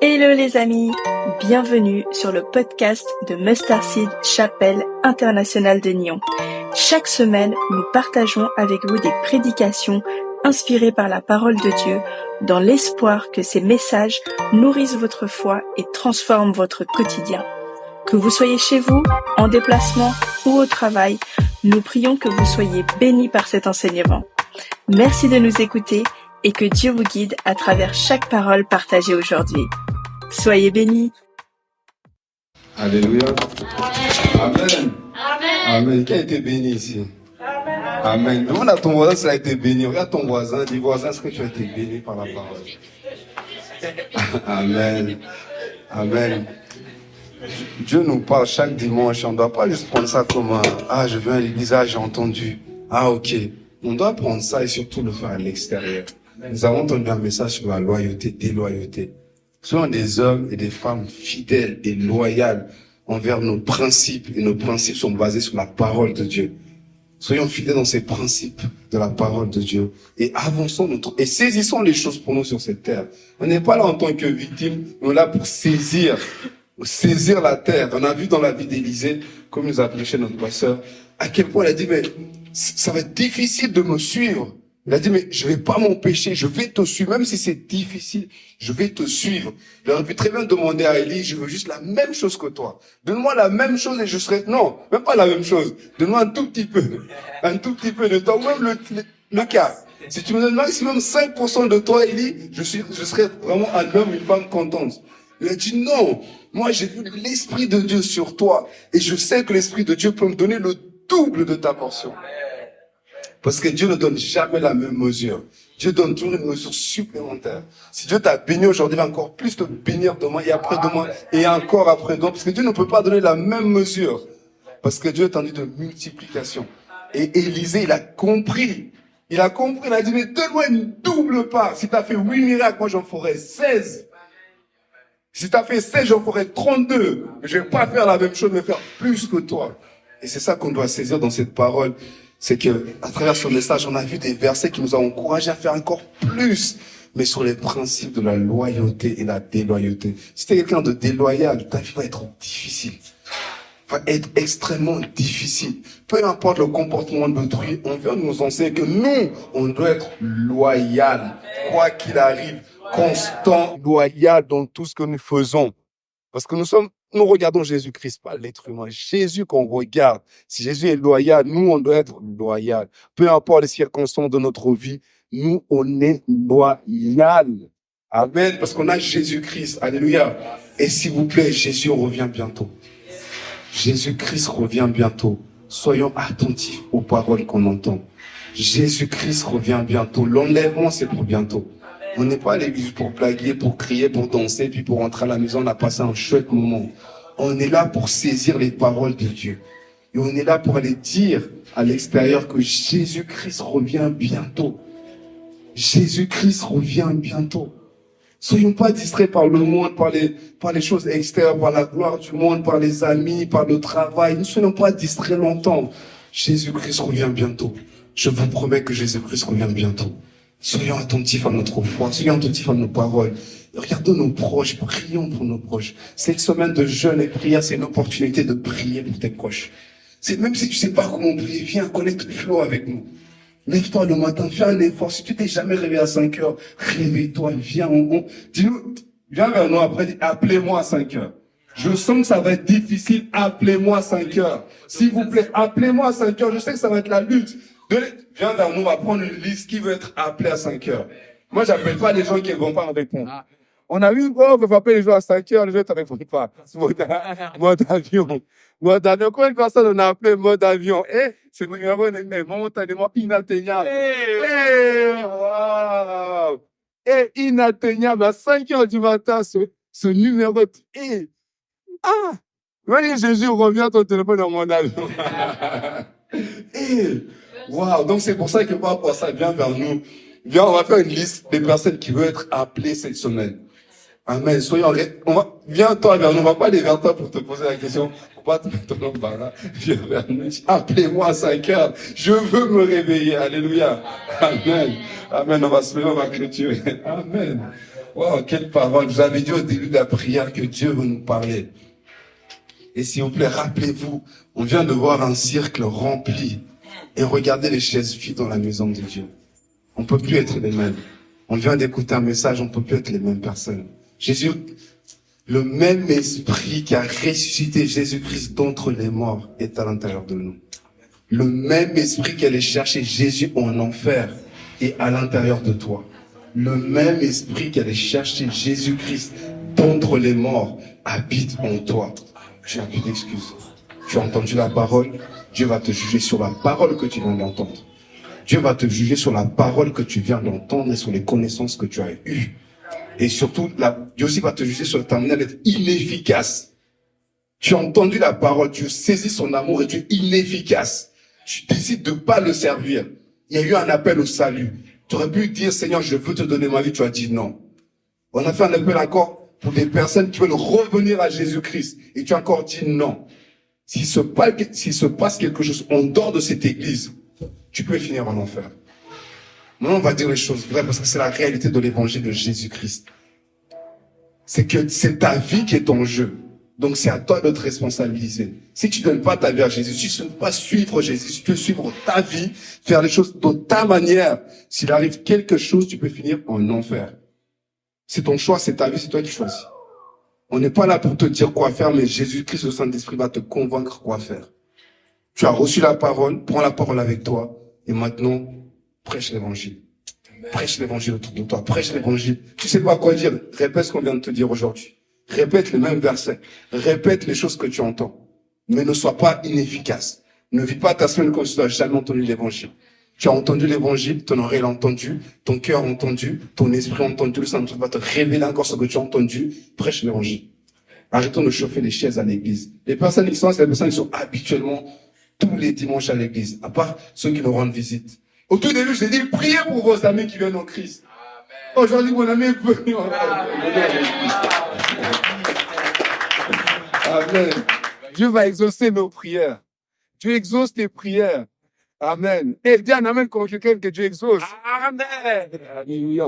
Hello les amis, bienvenue sur le podcast de Mustard Seed Chapelle Internationale de Nyon. Chaque semaine, nous partageons avec vous des prédications inspirées par la parole de Dieu dans l'espoir que ces messages nourrissent votre foi et transforment votre quotidien. Que vous soyez chez vous, en déplacement ou au travail, nous prions que vous soyez bénis par cet enseignement. Merci de nous écouter et que Dieu vous guide à travers chaque parole partagée aujourd'hui. Soyez bénis. Alléluia. Amen. Amen. Qui a été béni ici? Amen. Demande à ton voisin s'il a été béni. Regarde ton voisin. Dis voisin, est-ce que tu as été béni par la parole? Amen. Amen. Dieu nous parle chaque dimanche. On ne doit pas juste prendre ça comme je viens à l'église, j'ai entendu. Ok. On doit prendre ça et surtout le faire à l'extérieur. Nous avons entendu un message sur la loyauté, déloyauté. Soyons des hommes et des femmes fidèles et loyaux envers nos principes. Et nos principes sont basés sur la parole de Dieu. Soyons fidèles dans ces principes de la parole de Dieu. Et avançons et saisissons les choses pour nous sur cette terre. On n'est pas là en tant que victime, on est là pour saisir la terre. On a vu dans la vie d'Élisée, comme nous a prêché notre pasteur, à quel point il a dit, mais ça va être difficile de me suivre. Il a dit, mais je vais pas m'empêcher, je vais te suivre, même si c'est difficile, je vais te suivre. Il aurait pu très bien demander à Élie, je veux juste la même chose que toi. Donne-moi la même chose et je serai, non, même pas la même chose. Donne-moi un tout petit peu de toi, ou même le cas. Si tu me donnes maximum 5% de toi, Élie, je serai vraiment un homme, une femme contente. Il a dit, non, moi j'ai vu l'Esprit de Dieu sur toi, et je sais que l'Esprit de Dieu peut me donner le double de ta portion. Parce que Dieu ne donne jamais la même mesure. Dieu donne toujours une mesure supplémentaire. Si Dieu t'a béni aujourd'hui, il va encore plus te bénir demain et après-demain et encore après-demain. Parce que Dieu ne peut pas donner la même mesure. Parce que Dieu est en dit de multiplication. Et Élisée, il a compris. Il a dit, mais donne-moi une double part. Si tu as fait 8 miracles, moi j'en ferai 16. Si tu as fait 16, j'en ferai 32. Mais je vais pas faire la même chose, mais faire plus que toi. Et c'est ça qu'on doit saisir dans cette parole. C'est que, à travers ce message, on a vu des versets qui nous ont encouragés à faire encore plus, mais sur les principes de la loyauté et la déloyauté. Si t'es quelqu'un de déloyal, ta vie va être difficile. Va être extrêmement difficile. Peu importe le comportement d'autrui, on vient nous enseigner que nous, on doit être loyal, quoi qu'il arrive, constant, loyal dans tout ce que nous faisons. Parce que nous regardons Jésus-Christ, pas l'être humain. Jésus qu'on regarde. Si Jésus est loyal, nous, on doit être loyal. Peu importe les circonstances de notre vie, nous, on est loyal. Amen. Parce qu'on a Jésus-Christ. Alléluia. Et s'il vous plaît, Jésus revient bientôt. Jésus-Christ revient bientôt. Soyons attentifs aux paroles qu'on entend. Jésus-Christ revient bientôt. L'enlèvement, c'est pour bientôt. On n'est pas à l'église pour blaguer, pour crier, pour danser, puis pour rentrer à la maison, on a passé un chouette moment. On est là pour saisir les paroles de Dieu. Et on est là pour aller dire à l'extérieur que Jésus-Christ revient bientôt. Jésus-Christ revient bientôt. Soyons pas distraits par le monde, par les choses extérieures, par la gloire du monde, par les amis, par le travail. Ne soyons pas distraits longtemps. Jésus-Christ revient bientôt. Je vous promets que Jésus-Christ revient bientôt. Soyons attentifs à notre foi, soyons attentifs à nos paroles. Regardons nos proches, prions pour nos proches. Cette semaine de jeûne et prière, c'est une opportunité de prier pour tes proches. C'est même si tu sais pas comment prier, viens connecte le flow avec nous. Lève-toi le matin, fais un effort. Si tu t'es jamais réveillé à 5 heures, réveille-toi, viens. Dis-nous, viens vers nous après, dis, appelez-moi à 5 heures. Je sens que ça va être difficile, appelez-moi à 5 heures. S'il vous plaît, appelez-moi à 5 heures. Je sais que ça va être la lutte. Viens vers nous, on va prendre une liste qui veut être appelé à 5 heures. Moi, j'appelle pas les gens qui ne vont pas répondre. On a vu, on peut appeler les gens à 5 heures, les gens ne répondent pas. Mode avion. Combien de personnes on a appelé mode avion? Ce numéro est momentanément inatteignable. Wow. Inatteignable à 5 heures du matin, ce numéro. Même Jésus revient, ton téléphone dans mon avion. Wow, donc c'est pour ça que par rapport à ça, viens vers nous. Viens, on va faire une liste des personnes qui veulent être appelées cette semaine. Amen. Viens toi vers nous. On va pas aller vers toi pour te poser la question. Faut pas te mettre dans l'embarras. Viens vers nous. Appelez-moi à 5 heures. Je veux me réveiller. Alléluia. Amen. Amen. On va se lever, on va clôturer. Amen. Wow, quelle parole. Je vous avais dit au début de la prière que Dieu veut nous parler. Et s'il vous plaît, rappelez-vous, on vient de voir un cercle rempli. Et regardez les chaises vides dans la maison de Dieu. On peut plus être les mêmes. On vient d'écouter un message, on peut plus être les mêmes personnes. Jésus, le même esprit qui a ressuscité Jésus-Christ d'entre les morts est à l'intérieur de nous. Le même esprit qui allait chercher Jésus en enfer est à l'intérieur de toi. Le même esprit qui allait chercher Jésus-Christ d'entre les morts habite en toi. Tu n'as plus d'excuses. Tu as entendu la parole, Dieu va te juger sur la parole que tu viens d'entendre. Dieu va te juger sur la parole que tu viens d'entendre et sur les connaissances que tu as eues. Et surtout, Dieu aussi va te juger sur ta manière d'être inefficace. Tu as entendu la parole, tu saisis son amour et tu es inefficace. Tu décides de ne pas le servir. Il y a eu un appel au salut. Tu aurais pu dire, Seigneur, je veux te donner ma vie. Tu as dit non. On a fait un appel encore pour des personnes qui veulent revenir à Jésus-Christ. Et tu as encore dit non. S'il se passe quelque chose en dehors de cette église, tu peux finir en enfer. Maintenant, on va dire les choses vraies parce que c'est la réalité de l'évangile de Jésus-Christ. C'est que c'est ta vie qui est en jeu. Donc, c'est à toi de te responsabiliser. Si tu ne donnes pas ta vie à Jésus, si tu ne veux pas suivre Jésus, si tu veux suivre ta vie, faire les choses de ta manière, s'il arrive quelque chose, tu peux finir en enfer. C'est ton choix, c'est ta vie, c'est toi qui choisis. On n'est pas là pour te dire quoi faire, mais Jésus-Christ, le Saint-Esprit, va te convaincre quoi faire. Tu as reçu la parole, prends la parole avec toi, et maintenant, prêche l'évangile. Prêche l'évangile autour de toi, prêche l'évangile. Tu sais pas quoi dire, répète ce qu'on vient de te dire aujourd'hui. Répète les mêmes versets, répète les choses que tu entends. Mais ne sois pas inefficace. Ne vis pas ta semaine comme si tu n'as jamais entendu l'évangile. Tu as entendu l'évangile, ton oreille l'a entendu, ton cœur a entendu, ton esprit a entendu, le Saint-Esprit va te révéler encore ce que tu as entendu. Prêche l'évangile. Arrêtons de chauffer les chaises à l'église. Les personnes qui sont, c'est les personnes qui sont habituellement tous les dimanches à l'église, à part ceux qui nous rendent visite. Au tout début, je t'ai dit, priez pour vos amis qui viennent en Christ. Aujourd'hui, mon ami est venu en Amen. Dieu va exaucer nos prières. Dieu exauce tes prières. Amen. Et dis un amen contre quelqu'un que Dieu exauce. Amen. Alléluia.